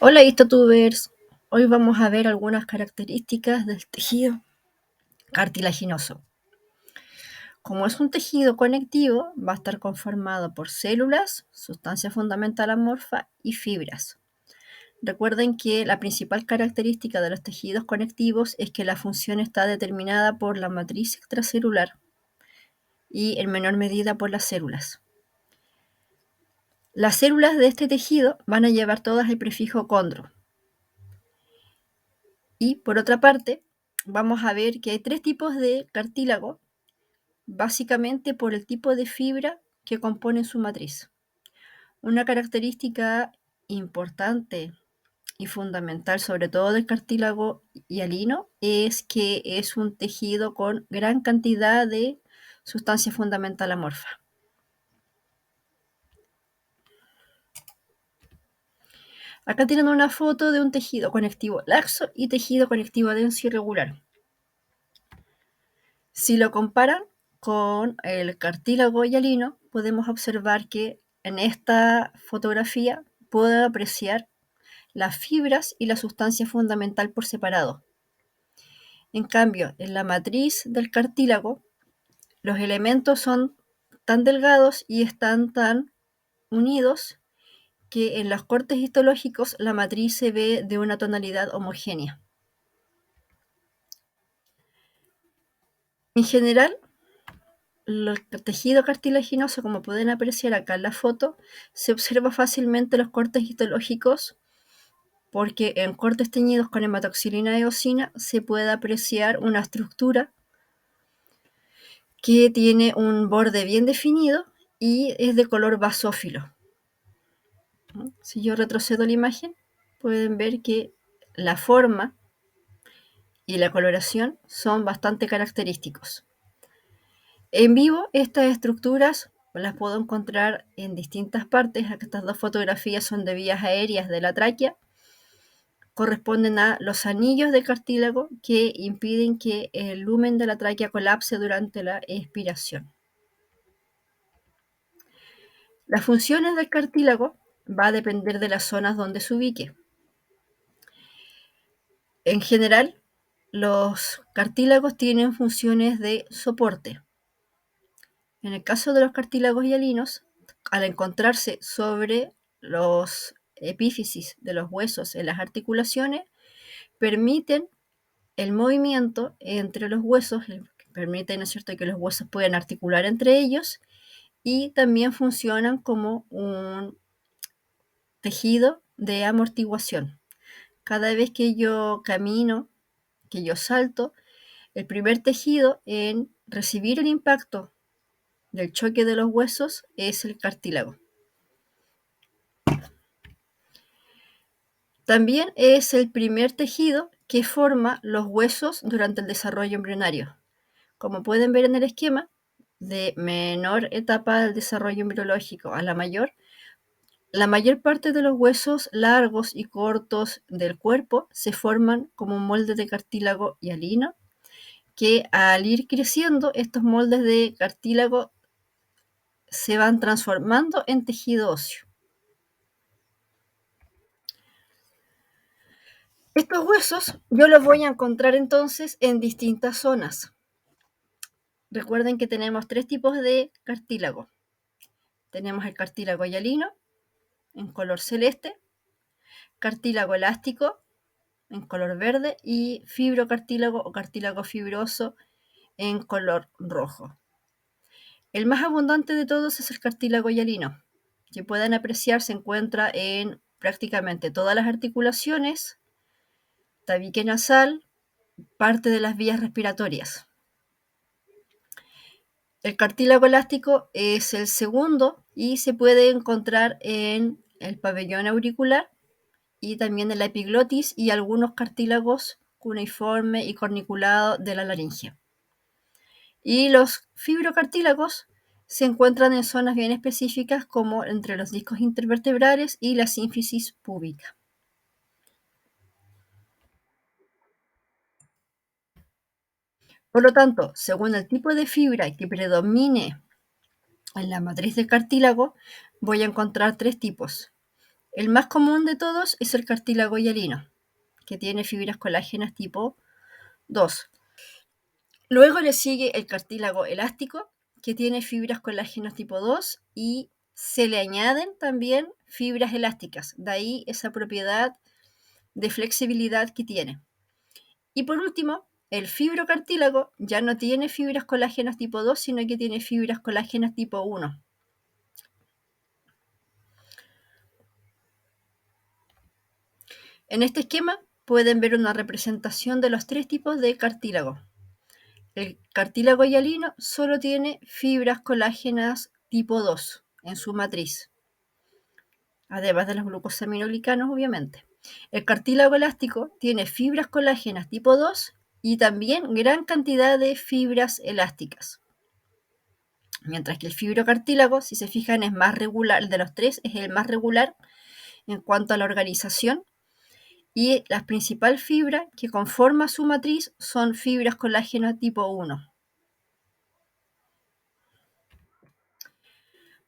Hola YouTubers, hoy vamos a ver algunas características del tejido cartilaginoso. Como es un tejido conectivo, va a estar conformado por células, sustancia fundamental amorfa y fibras. Recuerden que la principal característica de los tejidos conectivos es que la función está determinada por la matriz extracelular y en menor medida por las células. Las células de este tejido van a llevar todas el prefijo condro. Y por otra parte, vamos a ver que hay tres tipos de cartílago, básicamente por el tipo de fibra que compone su matriz. Una característica importante y fundamental, sobre todo del cartílago hialino, es que es un tejido con gran cantidad de sustancia fundamental amorfa. Acá tienen una foto de un tejido conectivo laxo y tejido conectivo denso irregular. Si lo comparan con el cartílago hialino, podemos observar que en esta fotografía puedo apreciar las fibras y la sustancia fundamental por separado. En cambio, en la matriz del cartílago, los elementos son tan delgados y están tan unidos que en los cortes histológicos la matriz se ve de una tonalidad homogénea. En general, el tejido cartilaginoso, como pueden apreciar acá en la foto, se observa fácilmente los cortes histológicos porque en cortes teñidos con hematoxilina eosina se puede apreciar una estructura que tiene un borde bien definido y es de color basófilo. Si yo retrocedo la imagen, pueden ver que la forma y la coloración son bastante característicos. En vivo, estas estructuras las puedo encontrar en distintas partes. Estas dos fotografías son de vías aéreas de la tráquea. Corresponden a los anillos de cartílago que impiden que el lumen de la tráquea colapse durante la expiración. Las funciones del cartílago va a depender de las zonas donde se ubique. En general, los cartílagos tienen funciones de soporte. En el caso de los cartílagos hialinos, al encontrarse sobre los epífisis de los huesos en las articulaciones, permiten el movimiento entre los huesos, permiten, ¿no es cierto?, que los huesos puedan articular entre ellos y también funcionan como un tejido de amortiguación. Cada vez que yo camino, que yo salto, el primer tejido en recibir el impacto del choque de los huesos es el cartílago. También es el primer tejido que forma los huesos durante el desarrollo embrionario. Como pueden ver en el esquema, de menor etapa del desarrollo embriológico a la mayor parte de los huesos largos y cortos del cuerpo se forman como un molde de cartílago hialino, que al ir creciendo, estos moldes de cartílago se van transformando en tejido óseo. Estos huesos yo los voy a encontrar entonces en distintas zonas. Recuerden que tenemos tres tipos de cartílago. Tenemos el cartílago hialino, en color celeste, cartílago elástico, en color verde, y fibrocartílago o cartílago fibroso, en color rojo. El más abundante de todos es el cartílago hialino, que pueden apreciar se encuentra en prácticamente todas las articulaciones, tabique nasal, parte de las vías respiratorias. El cartílago elástico es el segundo y se puede encontrar en el pabellón auricular y también en la epiglotis y algunos cartílagos cuneiforme y corniculado de la laringe. Y los fibrocartílagos se encuentran en zonas bien específicas como entre los discos intervertebrales y la sínfisis púbica. Por lo tanto, según el tipo de fibra que predomine en la matriz del cartílago, voy a encontrar tres tipos. El más común de todos es el cartílago hialino, que tiene fibras colágenas tipo 2. Luego le sigue el cartílago elástico, que tiene fibras colágenas tipo 2 y se le añaden también fibras elásticas, de ahí esa propiedad de flexibilidad que tiene. Y por último, el fibrocartílago ya no tiene fibras colágenas tipo 2, sino que tiene fibras colágenas tipo 1. En este esquema pueden ver una representación de los tres tipos de cartílago. El cartílago hialino solo tiene fibras colágenas tipo 2 en su matriz, además de los glucosaminoglicanos, obviamente. El cartílago elástico tiene fibras colágenas tipo 2 y también gran cantidad de fibras elásticas. Mientras que el fibrocartílago, si se fijan, es más regular, el de los tres es el más regular en cuanto a la organización, y la principal fibra que conforma su matriz son fibras colágeno tipo 1.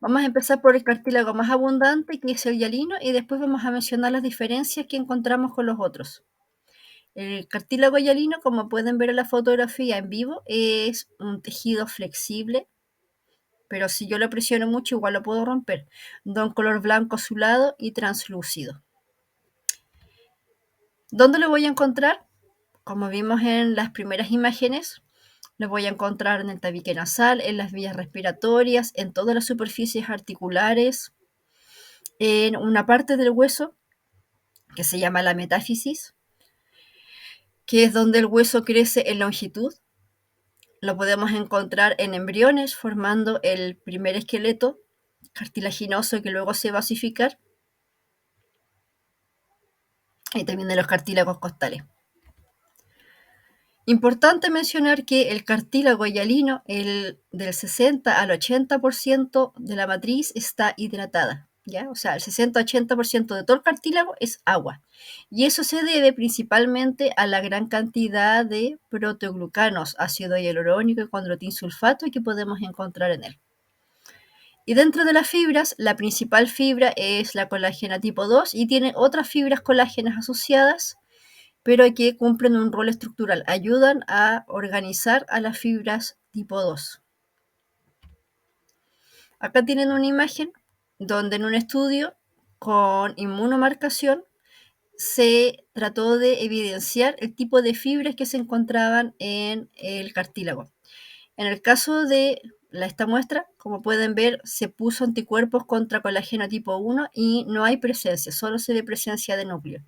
Vamos a empezar por el cartílago más abundante, que es el hialino, y después vamos a mencionar las diferencias que encontramos con los otros. El cartílago hialino, como pueden ver en la fotografía en vivo, es un tejido flexible, pero si yo lo presiono mucho igual lo puedo romper, de un color blanco azulado y translúcido. ¿Dónde lo voy a encontrar? Como vimos en las primeras imágenes, lo voy a encontrar en el tabique nasal, en las vías respiratorias, en todas las superficies articulares, en una parte del hueso que se llama la metáfisis, que es donde el hueso crece en longitud. Lo podemos encontrar en embriones formando el primer esqueleto cartilaginoso que luego se va a osificar, y también en los cartílagos costales. Importante mencionar que el cartílago hialino, el del 60 al 80% de la matriz está hidratada, ¿ya? O sea, el 60-80% de todo el cartílago es agua. Y eso se debe principalmente a la gran cantidad de proteoglucanos, ácido hialurónico y condroitinsulfato que podemos encontrar en él. Y dentro de las fibras, la principal fibra es la colágena tipo 2 y tiene otras fibras colágenas asociadas, pero que cumplen un rol estructural, ayudan a organizar a las fibras tipo 2. Acá tienen una imagen donde en un estudio con inmunomarcación se trató de evidenciar el tipo de fibras que se encontraban en el cartílago. En el caso de esta muestra, como pueden ver, se puso anticuerpos contra colágeno tipo 1 y no hay presencia, solo se ve presencia de núcleo.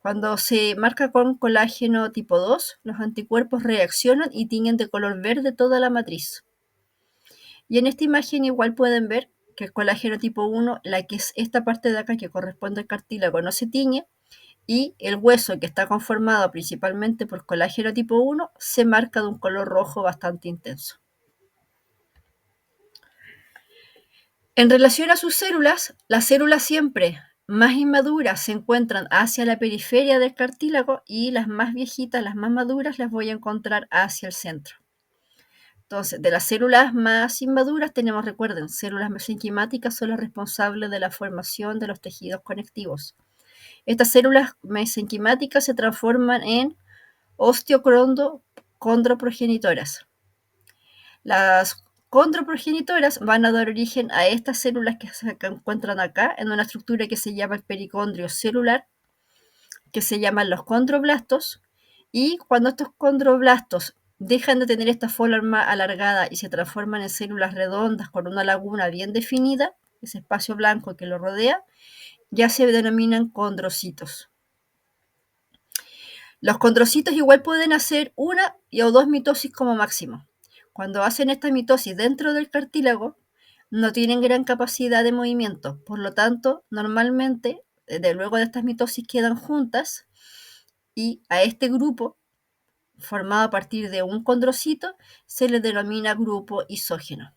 Cuando se marca con colágeno tipo 2, los anticuerpos reaccionan y tiñen de color verde toda la matriz. Y en esta imagen igual pueden ver que el colágeno tipo 1, la que es esta parte de acá que corresponde al cartílago, no se tiñe, y el hueso, que está conformado principalmente por colágeno tipo 1, se marca de un color rojo bastante intenso. En relación a sus células, las células siempre más inmaduras se encuentran hacia la periferia del cartílago y las más viejitas, las más maduras, las voy a encontrar hacia el centro. Entonces, de las células más inmaduras tenemos, recuerden, células mesenquimáticas son las responsables de la formación de los tejidos conectivos. Estas células mesenquimáticas se transforman en osteocondroprogenitoras. Las condroprogenitoras van a dar origen a estas células que se encuentran acá en una estructura que se llama el pericondrio celular, que se llaman los condroblastos, y cuando estos condroblastos dejan de tener esta forma alargada y se transforman en células redondas con una laguna bien definida, ese espacio blanco que lo rodea, ya se denominan condrocitos. Los condrocitos igual pueden hacer una o dos mitosis como máximo. Cuando hacen esta mitosis dentro del cartílago, no tienen gran capacidad de movimiento, por lo tanto, normalmente, luego de estas mitosis quedan juntas, y a este grupo, formado a partir de un condrocito, se le denomina grupo isógeno.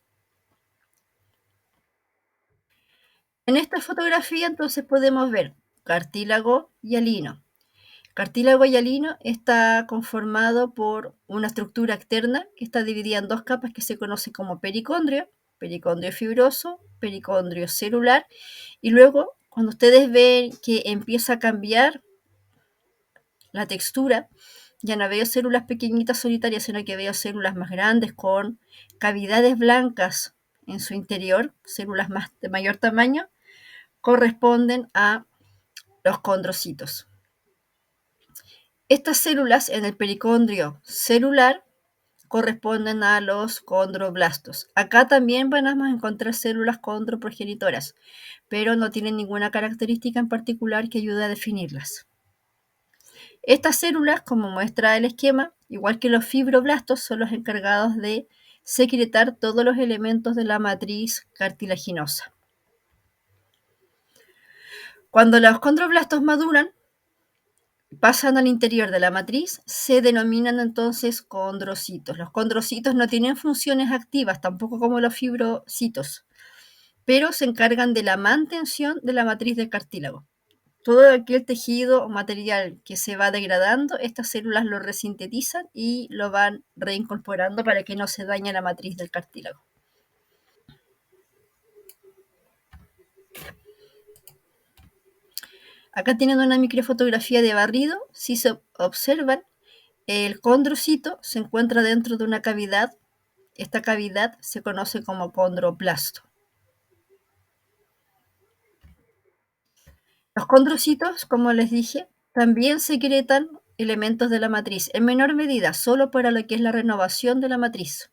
En esta fotografía entonces podemos ver cartílago hialino. Cartílago hialino está conformado por una estructura externa que está dividida en dos capas que se conoce como pericondrio, pericondrio fibroso, pericondrio celular, y luego cuando ustedes ven que empieza a cambiar la textura, ya no veo células pequeñitas solitarias, sino que veo células más grandes con cavidades blancas en su interior, células más de mayor tamaño, corresponden a los condrocitos. Estas células en el pericondrio celular corresponden a los condroblastos. Acá también van a encontrar células condroprogenitoras, pero no tienen ninguna característica en particular que ayude a definirlas. Estas células, como muestra el esquema, igual que los fibroblastos, son los encargados de secretar todos los elementos de la matriz cartilaginosa. Cuando los condroblastos maduran, pasan al interior de la matriz, se denominan entonces condrocitos. Los condrocitos no tienen funciones activas, tampoco como los fibrocitos, pero se encargan de la mantención de la matriz del cartílago. Todo aquel tejido o material que se va degradando, estas células lo resintetizan y lo van reincorporando para que no se dañe la matriz del cartílago. Acá tienen una microfotografía de barrido. Si se observan, el condrocito se encuentra dentro de una cavidad. Esta cavidad se conoce como condroplasto. Los condrocitos, como les dije, también secretan elementos de la matriz, en menor medida, solo para lo que es la renovación de la matriz.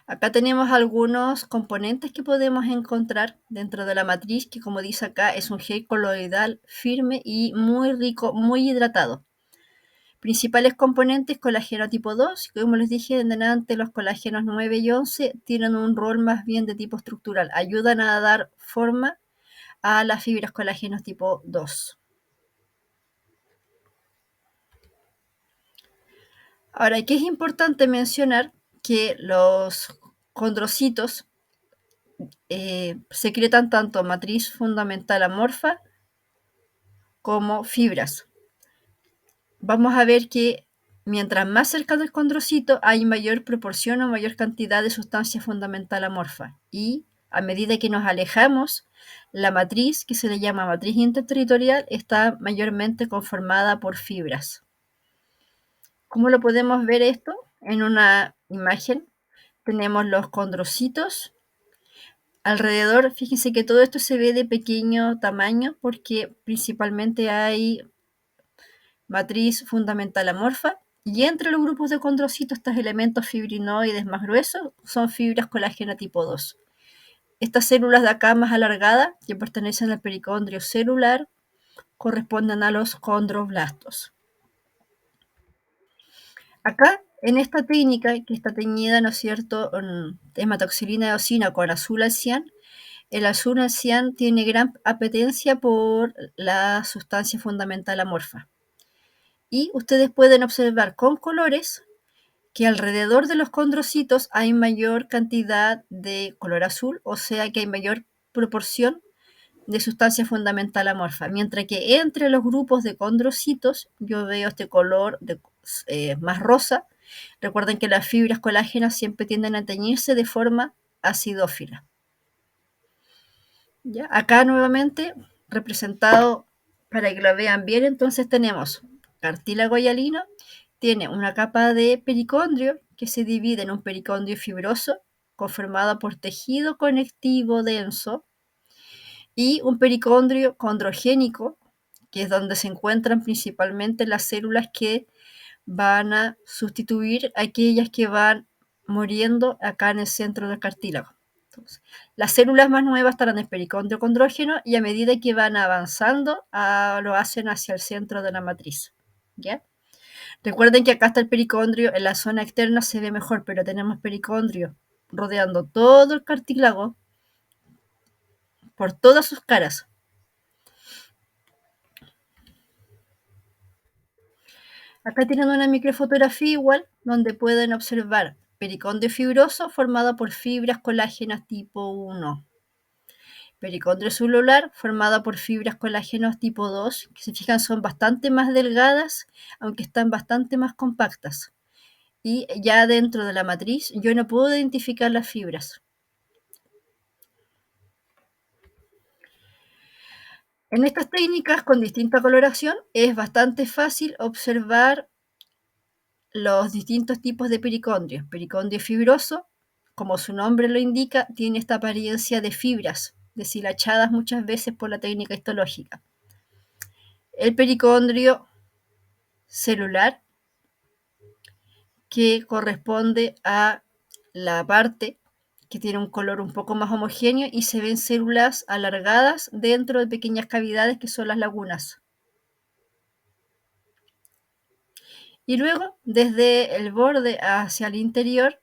Acá tenemos algunos componentes que podemos encontrar dentro de la matriz, que como dice acá, es un gel coloidal firme y muy rico, muy hidratado. Principales componentes: colágeno tipo 2, que como les dije en delante, los colágenos 9 y 11 tienen un rol más bien de tipo estructural, ayudan a dar forma a las fibras colágenos tipo 2. Ahora, aquí es importante mencionar que los condrocitos secretan tanto matriz fundamental amorfa como fibras. Vamos a ver que mientras más cerca del condrocito hay mayor proporción o mayor cantidad de sustancia fundamental amorfa, y a medida que nos alejamos, la matriz, que se le llama matriz interterritorial, está mayormente conformada por fibras. ¿Cómo lo podemos ver esto? En una imagen tenemos los condrocitos. Alrededor, fíjense que todo esto se ve de pequeño tamaño porque principalmente hay matriz fundamental amorfa, y entre los grupos de condrocitos, estos elementos fibrinoides más gruesos son fibras colágeno tipo 2. Estas células de acá más alargadas, que pertenecen al pericondrio celular, corresponden a los condroblastos. Acá, en esta técnica, que está teñida, ¿no es cierto?, en hematoxilina eosina con azul al cian, el azul al cian tiene gran apetencia por la sustancia fundamental amorfa. Y ustedes pueden observar con colores que alrededor de los condrocitos hay mayor cantidad de color azul, o sea que hay mayor proporción de sustancia fundamental amorfa, mientras que entre los grupos de condrocitos yo veo este color más rosa. Recuerden que las fibras colágenas siempre tienden a teñirse de forma acidófila. ¿Ya? Acá nuevamente representado, para que lo vean bien, entonces tenemos cartílago hialino, tiene una capa de pericondrio que se divide en un pericondrio fibroso conformado por tejido conectivo denso y un pericondrio condrogénico, que es donde se encuentran principalmente las células que van a sustituir a aquellas que van muriendo acá en el centro del cartílago. Entonces, las células más nuevas estarán en el pericondrio condrógeno, y a medida que van avanzando lo hacen hacia el centro de la matriz. ¿Ya? Recuerden que acá está el pericondrio, en la zona externa se ve mejor, pero tenemos pericondrio rodeando todo el cartílago por todas sus caras. Acá tienen una microfotografía igual, donde pueden observar pericondrio fibroso formado por fibras colágenas tipo 1. Pericondrio celular formado por fibras colágenos tipo 2, que se fijan son bastante más delgadas, aunque están bastante más compactas. Y ya dentro de la matriz yo no puedo identificar las fibras. En estas técnicas con distinta coloración es bastante fácil observar los distintos tipos de pericondrio. Pericondrio fibroso, como su nombre lo indica, tiene esta apariencia de fibras, deshilachadas muchas veces por la técnica histológica. El pericondrio celular, que corresponde a la parte que tiene un color un poco más homogéneo y se ven células alargadas dentro de pequeñas cavidades que son las lagunas. Y luego, desde el borde hacia el interior,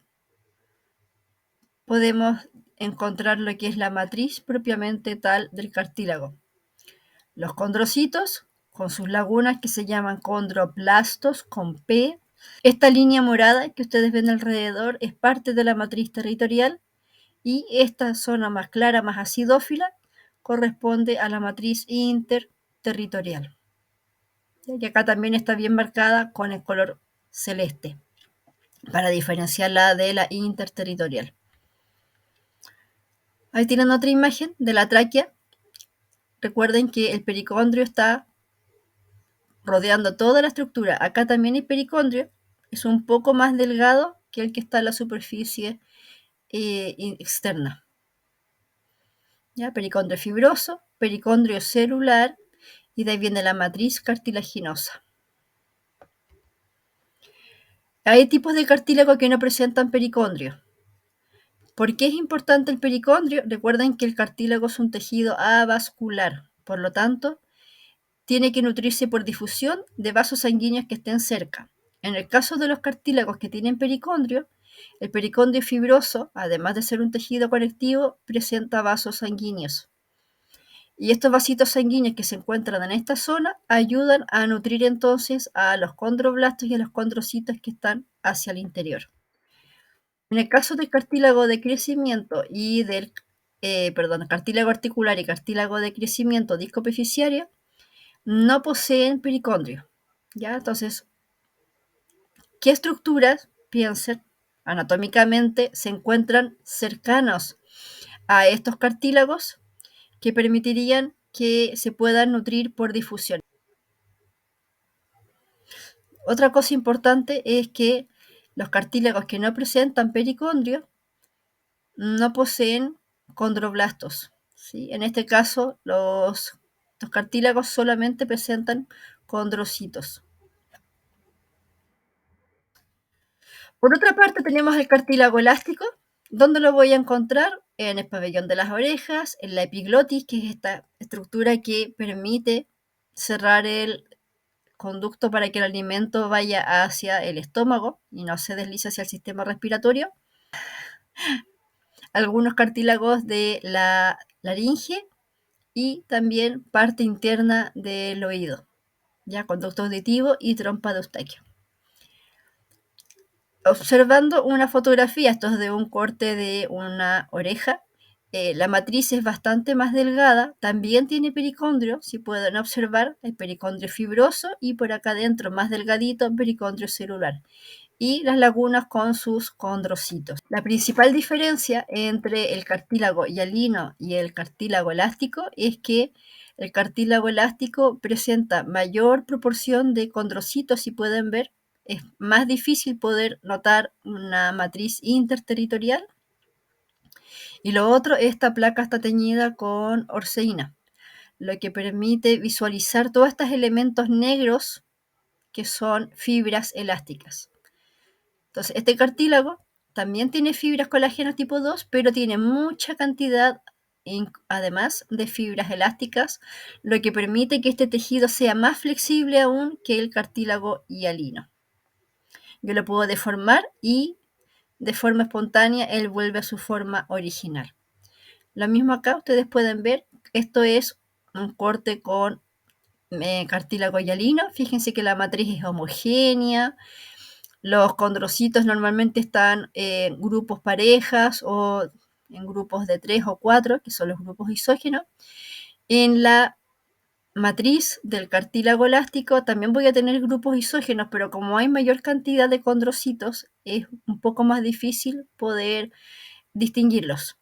podemos encontrar lo que es la matriz propiamente tal del cartílago. Los condrocitos, con sus lagunas que se llaman condroplastos, con P. Esta línea morada que ustedes ven alrededor es parte de la matriz territorial y esta zona más clara, más acidófila, corresponde a la matriz interterritorial. Y acá también está bien marcada con el color celeste, para diferenciarla de la interterritorial. Ahí tienen otra imagen de la tráquea. Recuerden que el pericondrio está rodeando toda la estructura. Acá también el pericondrio es un poco más delgado que el que está en la superficie externa. ¿Ya? Pericondrio fibroso, pericondrio celular, y de ahí viene la matriz cartilaginosa. Hay tipos de cartílago que no presentan pericondrio. ¿Por qué es importante el pericondrio? Recuerden que el cartílago es un tejido avascular, por lo tanto, tiene que nutrirse por difusión de vasos sanguíneos que estén cerca. En el caso de los cartílagos que tienen pericondrio, el pericondrio fibroso, además de ser un tejido conectivo, presenta vasos sanguíneos. Y estos vasitos sanguíneos que se encuentran en esta zona ayudan a nutrir entonces a los condroblastos y a los condrocitos que están hacia el interior. En el caso del cartílago de crecimiento y del cartílago articular y cartílago de crecimiento disco epifisiario, no poseen pericondrio. ¿Ya? Entonces, ¿qué estructuras, piensen, anatómicamente se encuentran cercanos a estos cartílagos que permitirían que se puedan nutrir por difusión? Otra cosa importante es que los cartílagos que no presentan pericondrio no poseen condroblastos, ¿sí? En este caso, los cartílagos solamente presentan condrocitos. Por otra parte, tenemos el cartílago elástico. ¿Dónde lo voy a encontrar? En el pabellón de las orejas, en la epiglotis, que es esta estructura que permite cerrar el conducto para que el alimento vaya hacia el estómago y no se deslice hacia el sistema respiratorio. Algunos cartílagos de la laringe y también parte interna del oído, ya conducto auditivo y trompa de Eustaquio. Observando una fotografía, esto es de un corte de una oreja, la matriz es bastante más delgada, también tiene pericondrio, si pueden observar, el pericondrio fibroso y por acá adentro más delgadito, pericondrio celular. Y las lagunas con sus condrocitos. La principal diferencia entre el cartílago hialino y el cartílago elástico es que el cartílago elástico presenta mayor proporción de condrocitos, si pueden ver. Es más difícil poder notar una matriz interterritorial. Y lo otro, esta placa está teñida con orceína, lo que permite visualizar todos estos elementos negros que son fibras elásticas. Entonces, este cartílago también tiene fibras colágenas tipo 2, pero tiene mucha cantidad, además de fibras elásticas, lo que permite que este tejido sea más flexible aún que el cartílago hialino. Yo lo puedo deformar y de forma espontánea él vuelve a su forma original. Lo mismo acá, ustedes pueden ver, esto es un corte con cartílago hialino. Fíjense que la matriz es homogénea. Los condrocitos normalmente están en grupos parejas o en grupos de 3 o 4, que son los grupos isógenos. En la matriz del cartílago elástico también voy a tener grupos isógenos, pero como hay mayor cantidad de condrocitos, es un poco más difícil poder distinguirlos.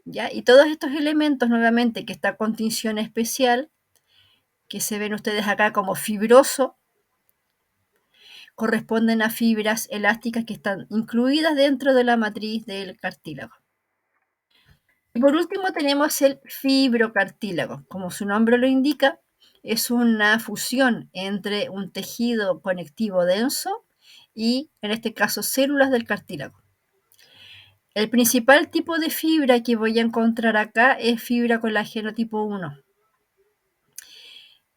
¿Ya? Y todos estos elementos, nuevamente, que está con tinción especial, que se ven ustedes acá como fibroso, corresponden a fibras elásticas que están incluidas dentro de la matriz del cartílago. Y por último tenemos el fibrocartílago. Como su nombre lo indica, es una fusión entre un tejido conectivo denso y, en este caso, células del cartílago. El principal tipo de fibra que voy a encontrar acá es fibra colágeno tipo 1.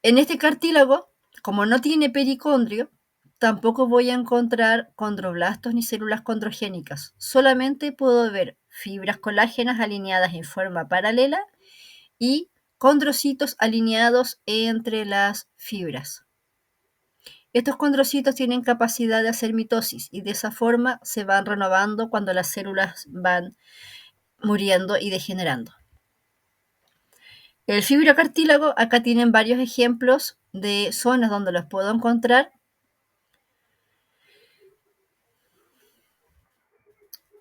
En este cartílago, como no tiene pericondrio, tampoco voy a encontrar condroblastos ni células condrogénicas. Solamente puedo ver fibras colágenas alineadas en forma paralela y condrocitos alineados entre las fibras. Estos condrocitos tienen capacidad de hacer mitosis y de esa forma se van renovando cuando las células van muriendo y degenerando. El fibrocartílago, acá tienen varios ejemplos de zonas donde los puedo encontrar.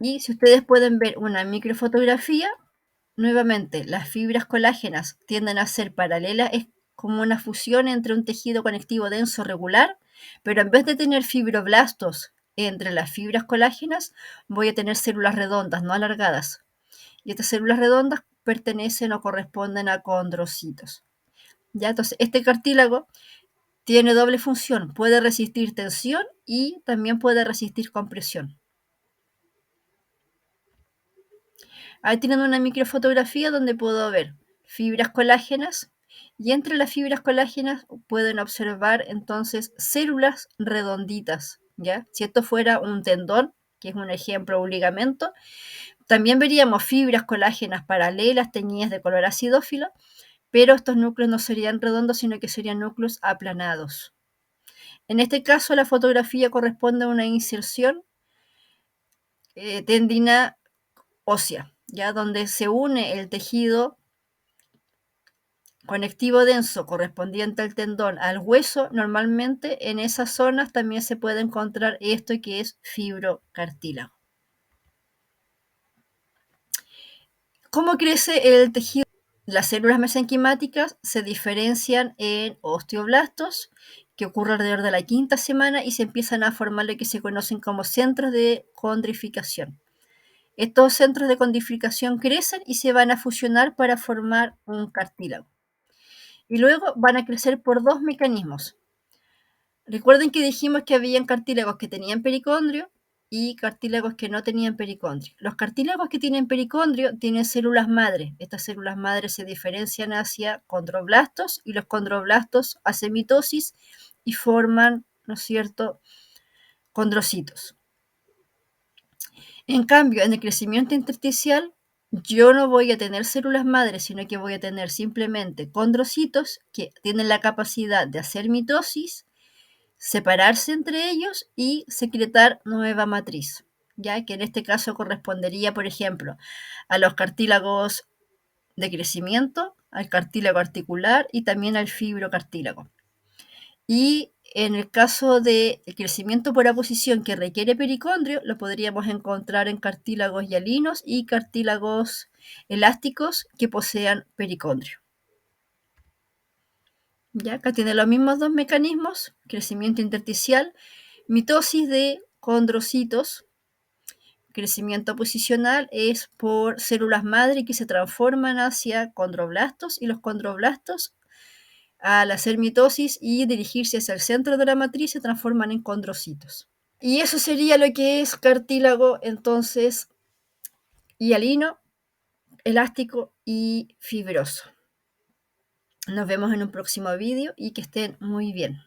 Y si ustedes pueden ver una microfotografía, nuevamente las fibras colágenas tienden a ser paralelas, es como una fusión entre un tejido conectivo denso regular, pero en vez de tener fibroblastos entre las fibras colágenas, voy a tener células redondas, no alargadas. Y estas células redondas pertenecen o corresponden a condrocitos. ¿Ya? Entonces, este cartílago tiene doble función, puede resistir tensión y también puede resistir compresión. Ahí tienen una microfotografía donde puedo ver fibras colágenas y entre las fibras colágenas pueden observar entonces células redonditas, ¿ya? Si esto fuera un tendón, que es un ejemplo, un ligamento, también veríamos fibras colágenas paralelas teñidas de color acidófilo, pero estos núcleos no serían redondos, sino que serían núcleos aplanados. En este caso, la fotografía corresponde a una inserción tendina ósea, ya donde se une el tejido conectivo denso correspondiente al tendón al hueso. Normalmente en esas zonas también se puede encontrar esto que es fibrocartílago. ¿Cómo crece el tejido? Las células mesenquimáticas se diferencian en osteoblastos, que ocurre alrededor de la quinta semana, y se empiezan a formar lo que se conocen como centros de condrificación. Estos centros de condrificación crecen y se van a fusionar para formar un cartílago. Y luego van a crecer por dos mecanismos. Recuerden que dijimos que habían cartílagos que tenían pericondrio y cartílagos que no tenían pericondrio. Los cartílagos que tienen pericondrio tienen células madre. Estas células madre se diferencian hacia condroblastos y los condroblastos hacen mitosis y forman, ¿no es cierto?, condrocitos. En cambio, en el crecimiento intersticial, yo no voy a tener células madres, sino que voy a tener simplemente condrocitos que tienen la capacidad de hacer mitosis, separarse entre ellos y secretar nueva matriz, ya que en este caso correspondería, por ejemplo, a los cartílagos de crecimiento, al cartílago articular y también al fibrocartílago. Y en el caso de crecimiento por aposición que requiere pericondrio, lo podríamos encontrar en cartílagos hialinos y cartílagos elásticos que posean pericondrio. Ya acá tiene los mismos dos mecanismos, crecimiento intersticial, mitosis de condrocitos, crecimiento posicional es por células madre que se transforman hacia condroblastos y los condroblastos al hacer mitosis y dirigirse hacia el centro de la matriz se transforman en condrocitos. Y eso sería lo que es cartílago entonces hialino, elástico y fibroso. Nos vemos en un próximo vídeo y que estén muy bien.